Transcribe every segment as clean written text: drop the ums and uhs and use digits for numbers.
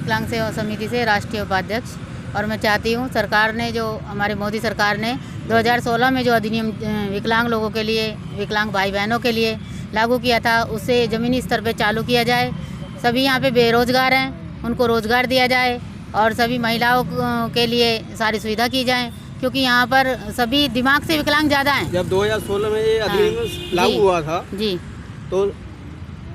विकलांग सेवा समिति से राष्ट्रीय उपाध्यक्ष। और मैं चाहती हूँ सरकार ने जो हमारे मोदी सरकार ने 2016 में जो अधिनियम विकलांग लोगों के लिए, विकलांग भाई बहनों के लिए लागू किया था, उसे ज़मीनी स्तर पे चालू किया जाए। सभी यहाँ पे बेरोज़गार हैं, उनको रोज़गार दिया जाए और सभी महिलाओं के लिए सारी सुविधा की जाए, क्योंकि यहाँ पर सभी दिमाग से विकलांग ज़्यादा हैं। जब 2016 में ये अधिनियम लागू हुआ था जी, तो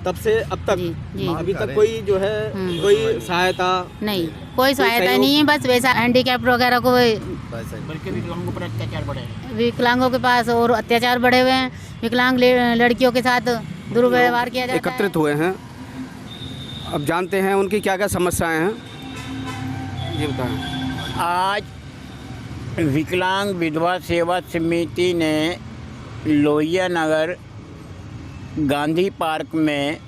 तब से अब तक जी। अभी तक कोई जो है कोई सहायता नहीं, कोई सहायता नहीं है। बस वैसा हैंडीकैप वगैरह को, बल्कि विकलांगों पर अत्याचार बढ़े हैं। विकलांगों के पास और अत्याचार बढ़े हुए हैं। विकलांग लड़कियों के साथ दुर्व्यवहार किया जाता है। एकत्रित हुए हैं, अब जानते हैं उनकी क्या क्या समस्याएं हैं, ये बताएं। आज विकलांग विधवा सेवा समिति ने लोहिया नगर गांधी पार्क में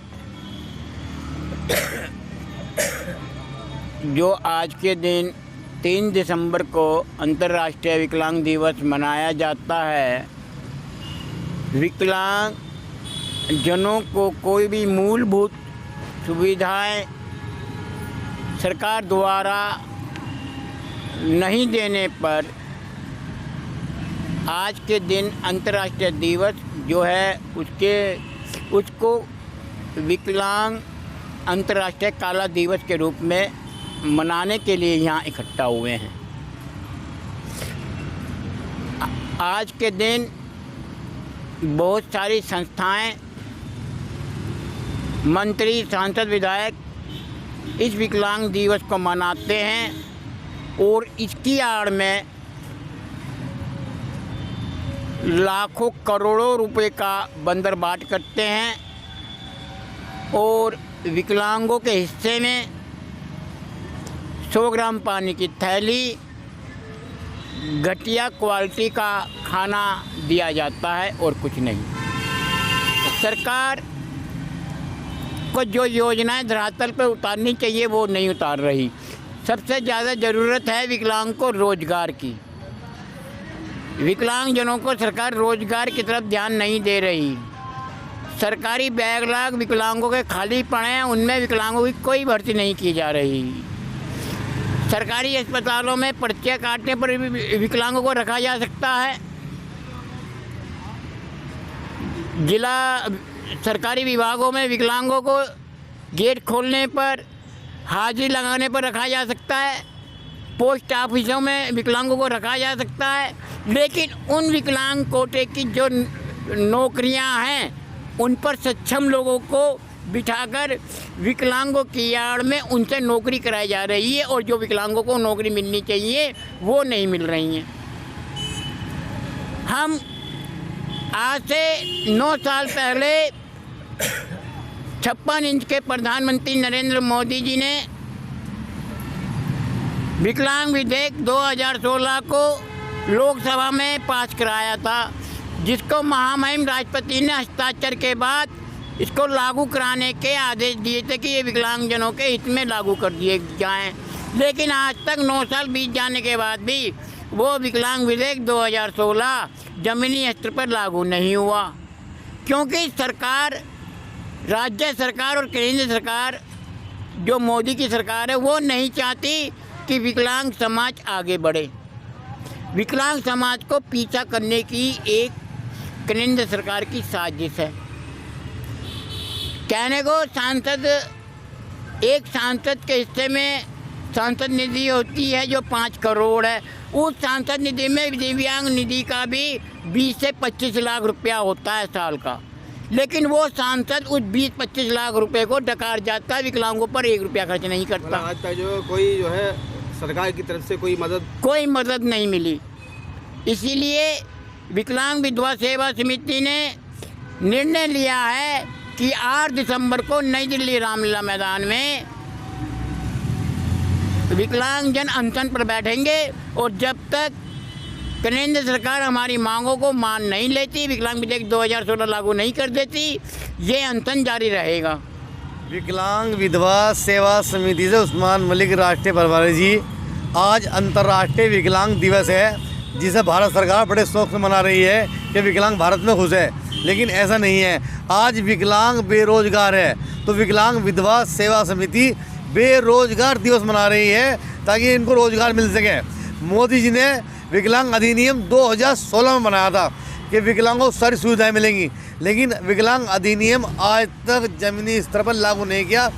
जो आज के दिन 3 दिसंबर को अंतर्राष्ट्रीय विकलांग दिवस मनाया जाता है, विकलांग जनों को कोई भी मूलभूत सुविधाएं सरकार द्वारा नहीं देने पर आज के दिन अंतर्राष्ट्रीय दिवस जो है उसको विकलांग अंतर्राष्ट्रीय काला दिवस के रूप में मनाने के लिए यहाँ इकट्ठा हुए हैं। आज के दिन बहुत सारी संस्थाएं, मंत्री, सांसद, विधायक इस विकलांग दिवस को मनाते हैं और इसकी आड़ में लाखों करोड़ों रुपए का बंदरबाट करते हैं और विकलांगों के हिस्से में 100 ग्राम पानी की थैली, घटिया क्वालिटी का खाना दिया जाता है और कुछ नहीं। सरकार को जो योजनाएं धरातल पर उतारनी चाहिए वो नहीं उतार रही। सबसे ज़्यादा ज़रूरत है विकलांग को रोज़गार की। विकलांग जनों को सरकार रोज़गार की तरफ ध्यान नहीं दे रही। सरकारी बैकलॉग विकलांगों के खाली पड़े हैं, उनमें विकलांगों की कोई भर्ती नहीं की जा रही। सरकारी अस्पतालों में पर्चे काटने पर भी विकलांगों को रखा जा सकता है। जिला सरकारी विभागों में विकलांगों को गेट खोलने पर, हाजिरी लगाने पर रखा जा सकता है। पोस्ट ऑफिसों में विकलांगों को रखा जा सकता है, लेकिन उन विकलांग कोटे की जो नौकरियां हैं उन पर सक्षम लोगों को बिठाकर विकलांगों की आड़ में उनसे नौकरी कराई जा रही है और जो विकलांगों को नौकरी मिलनी चाहिए वो नहीं मिल रही हैं। हम आज से 9 साल पहले 56 इंच के प्रधानमंत्री नरेंद्र मोदी जी ने विकलांग विधेयक 2016 को लोकसभा में पास कराया था, जिसको महामहिम राष्ट्रपति ने हस्ताक्षर के बाद इसको लागू कराने के आदेश दिए थे कि ये विकलांगजनों के हित में लागू कर दिए जाएं। लेकिन आज तक 9 साल बीत जाने के बाद भी वो विकलांग विधेयक 2016 ज़मीनी स्तर पर लागू नहीं हुआ, क्योंकि सरकार, राज्य सरकार और केंद्र सरकार जो मोदी की सरकार है वो नहीं चाहती कि विकलांग समाज आगे बढ़े। विकलांग समाज को पीछा करने की एक केंद्र सरकार की साजिश है। कहने को एक सांसद के हिस्से में सांसद निधि होती है जो 5 करोड़ है। उस सांसद निधि में दिव्यांग निधि का भी 20 से 25 लाख रुपया होता है साल का, लेकिन वो सांसद उस 20-25 लाख रुपए को डकार जाता है, विकलांगों पर 1 रुपया खर्च नहीं करता। आज तक कोई जो है सरकार की तरफ से कोई मदद नहीं मिली। इसीलिए विकलांग विधवा सेवा समिति ने निर्णय लिया है कि 8 दिसंबर को नई दिल्ली रामलीला मैदान में विकलांगजन अनशन पर बैठेंगे और जब तक केंद्र सरकार हमारी मांगों को मान नहीं लेती, विकलांग विधेयक 2016 लागू नहीं कर देती, ये अनशन जारी रहेगा। विकलांग विधवा सेवा समिति से उस्मान मलिक राष्ट्रीय प्रभारी जी, आज अंतर्राष्ट्रीय विकलांग दिवस है जिसे भारत सरकार बड़े शौक से मना रही है कि विकलांग भारत में खुश है, लेकिन ऐसा नहीं है। आज विकलांग बेरोजगार है तो विकलांग विधवा सेवा समिति बेरोजगार दिवस मना रही है ताकि इनको रोजगार मिल सके। मोदी जी ने विकलांग अधिनियम 2016 में बनाया था कि विकलांगों को सारी सुविधाएं मिलेंगी, लेकिन विकलांग अधिनियम आज तक जमीनी स्तर पर लागू नहीं किया,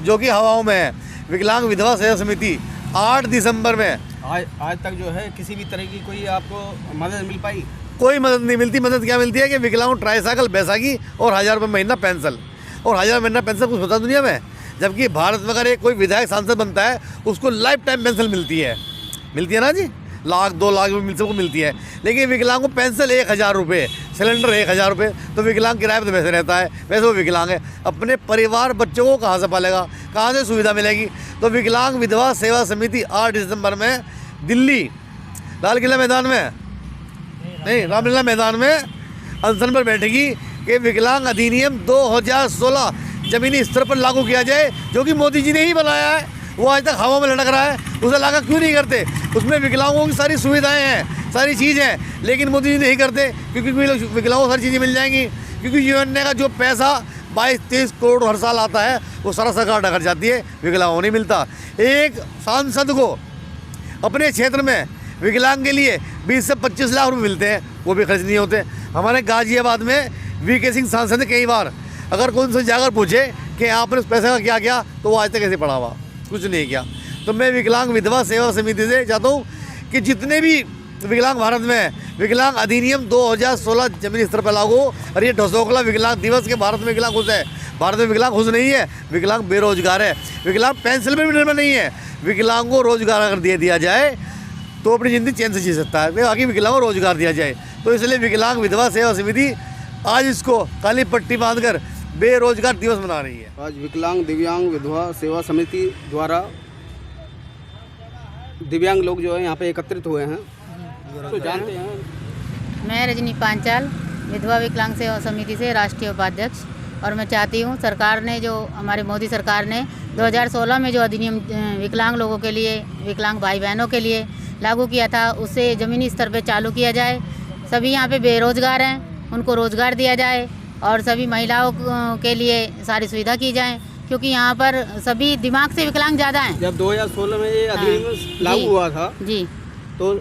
जो कि हवाओं में है। विकलांग विधवा सेवा समिति 8 दिसंबर में आज तक जो है किसी भी तरह की कोई आपको मदद मिल पाई? कोई मदद नहीं मिलती। मदद क्या मिलती है कि विकलांगों को ट्राईसाइकिल, बैसाखी और 1000 रुपये महीना पेंशन। और 1000 महीना पेंशन कुछ होता दुनिया में? जबकि भारत में अगर एक कोई विधायक सांसद बनता है उसको लाइफ टाइम पेंशन मिलती है ना जी, 1 लाख 2 लाख रुपये सबको मिलती है। लेकिन विकलांग को पेंशन 1000 रुपये, सिलेंडर 1000 रुपये, तो विकलांग किराए पर वैसे रहता है, वैसे वो विकलांग है। अपने परिवार बच्चों को कहाँ से पालेगा, कहाँ से सुविधा मिलेगी? तो विकलांग विधवा सेवा समिति 8 दिसंबर में दिल्ली लाल किला मैदान में नहीं रामलीला मैदान में अनशन पर बैठेगी कि विकलांग अधिनियम 2016 जमीनी स्तर पर लागू किया जाए, जो कि मोदी जी ने ही बनाया है। वो आज तक हवा में लटक रहा है, उसे लागू क्यों नहीं करते? उसमें विकलांगों की सारी सुविधाएं हैं, सारी चीज़ हैं, लेकिन मोदी जी नहीं करते क्योंकि विकलांगों को सारी चीज़ें मिल जाएंगी। क्योंकि यूएनए का जो पैसा 22-23 करोड़ हर साल आता है वो सारा सरकार डकर जाती है, विकलांगों को नहीं मिलता। एक सांसद को अपने क्षेत्र में विकलांग के लिए 20 से 25 लाख रुपये मिलते हैं, वो भी खर्च नहीं होते। हमारे गाजियाबाद में वीके सिंह सांसद ने कई बार अगर कोई उनसे जाकर पूछे कि आपने उस पैसे का क्या किया, तो वो आज तक ऐसे पड़ा हुआ, कुछ नहीं किया। तो मैं विकलांग विधवा सेवा समिति से चाहता हूँ कि जितने भी विकलांग भारत में विकलांग अधिनियम 2016 जमीनी स्तर पर लागू हो। और ये ढसोकला विकलांग दिवस के भारत में विकलांग खुश है, भारत में विकलांग खुश नहीं है, विकलांग बेरोजगार है, विकलांग पेंशन पर भी निर्भर नहीं है। विकलांग को रोजगार अगर दे दिया जाए तो अपनी ज़िंदगी चैन से जी सकता है, बाकी विकलांगों को रोजगार दिया जाए। तो इसलिए विकलांग विधवा सेवा समिति आज इसको काली पट्टी बांधकर बेरोजगार दिवस मना रही है। आज विकलांग दिव्यांग विधवा सेवा समिति द्वारा दिव्यांग लोग जो है यहाँ पे एकत्रित हुए हैं, तो जानते हैं। मैं रजनी पांचाल, विधवा विकलांग सेवा समिति से राष्ट्रीय उपाध्यक्ष। और मैं चाहती हूँ सरकार ने जो हमारे मोदी सरकार ने 2016 में जो अधिनियम विकलांग लोगों के लिए, विकलांग भाई बहनों के लिए लागू किया था, उससे ज़मीनी स्तर पर चालू किया जाए। सभी यहाँ पे बेरोजगार हैं, उनको रोज़गार दिया जाए और सभी महिलाओं के लिए सारी सुविधा की जाए, क्योंकि यहाँ पर सभी दिमाग से विकलांग ज़्यादा हैं। जब 2016 में ये अधिनियम लागू हुआ था जी, तो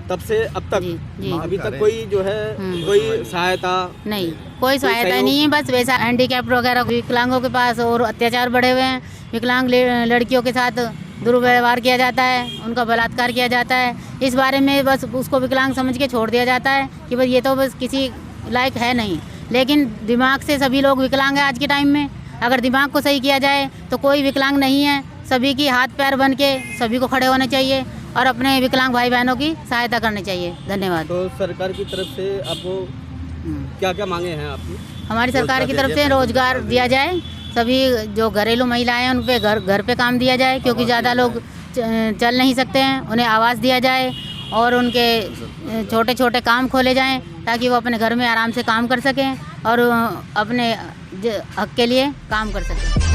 तब से अब तक जी। अभी तक कोई जो है कोई सहायता नहीं, कोई सहायता नहीं है। बस वैसा हैंडीकैप वगैरह विकलांगों के पास और अत्याचार बढ़े हुए हैं। विकलांग लड़कियों के साथ दुर्व्यवहार किया जाता है, उनका बलात्कार किया जाता है। इस बारे में बस उसको विकलांग समझ के छोड़ दिया जाता है कि बस ये तो बस किसी लायक है नहीं। लेकिन दिमाग से सभी लोग विकलांग हैं आज के टाइम में। अगर दिमाग को सही किया जाए तो कोई विकलांग नहीं है। सभी की हाथ पैर बन के सभी को खड़े होने चाहिए और अपने विकलांग भाई बहनों की सहायता करनी चाहिए। धन्यवाद। तो सरकार की तरफ से आपको क्या क्या मांगे हैं आपकी? हमारी सरकार की तरफ से रोजगार दिया जाए, सभी जो घरेलू महिलाएं हैं उन पे घर पे काम दिया जाए, क्योंकि ज़्यादा लोग चल नहीं सकते हैं, उन्हें आवास दिया जाए और उनके छोटे छोटे काम खोले जाएं ताकि वो अपने घर में आराम से काम कर सकें और अपने हक के लिए काम कर सकें।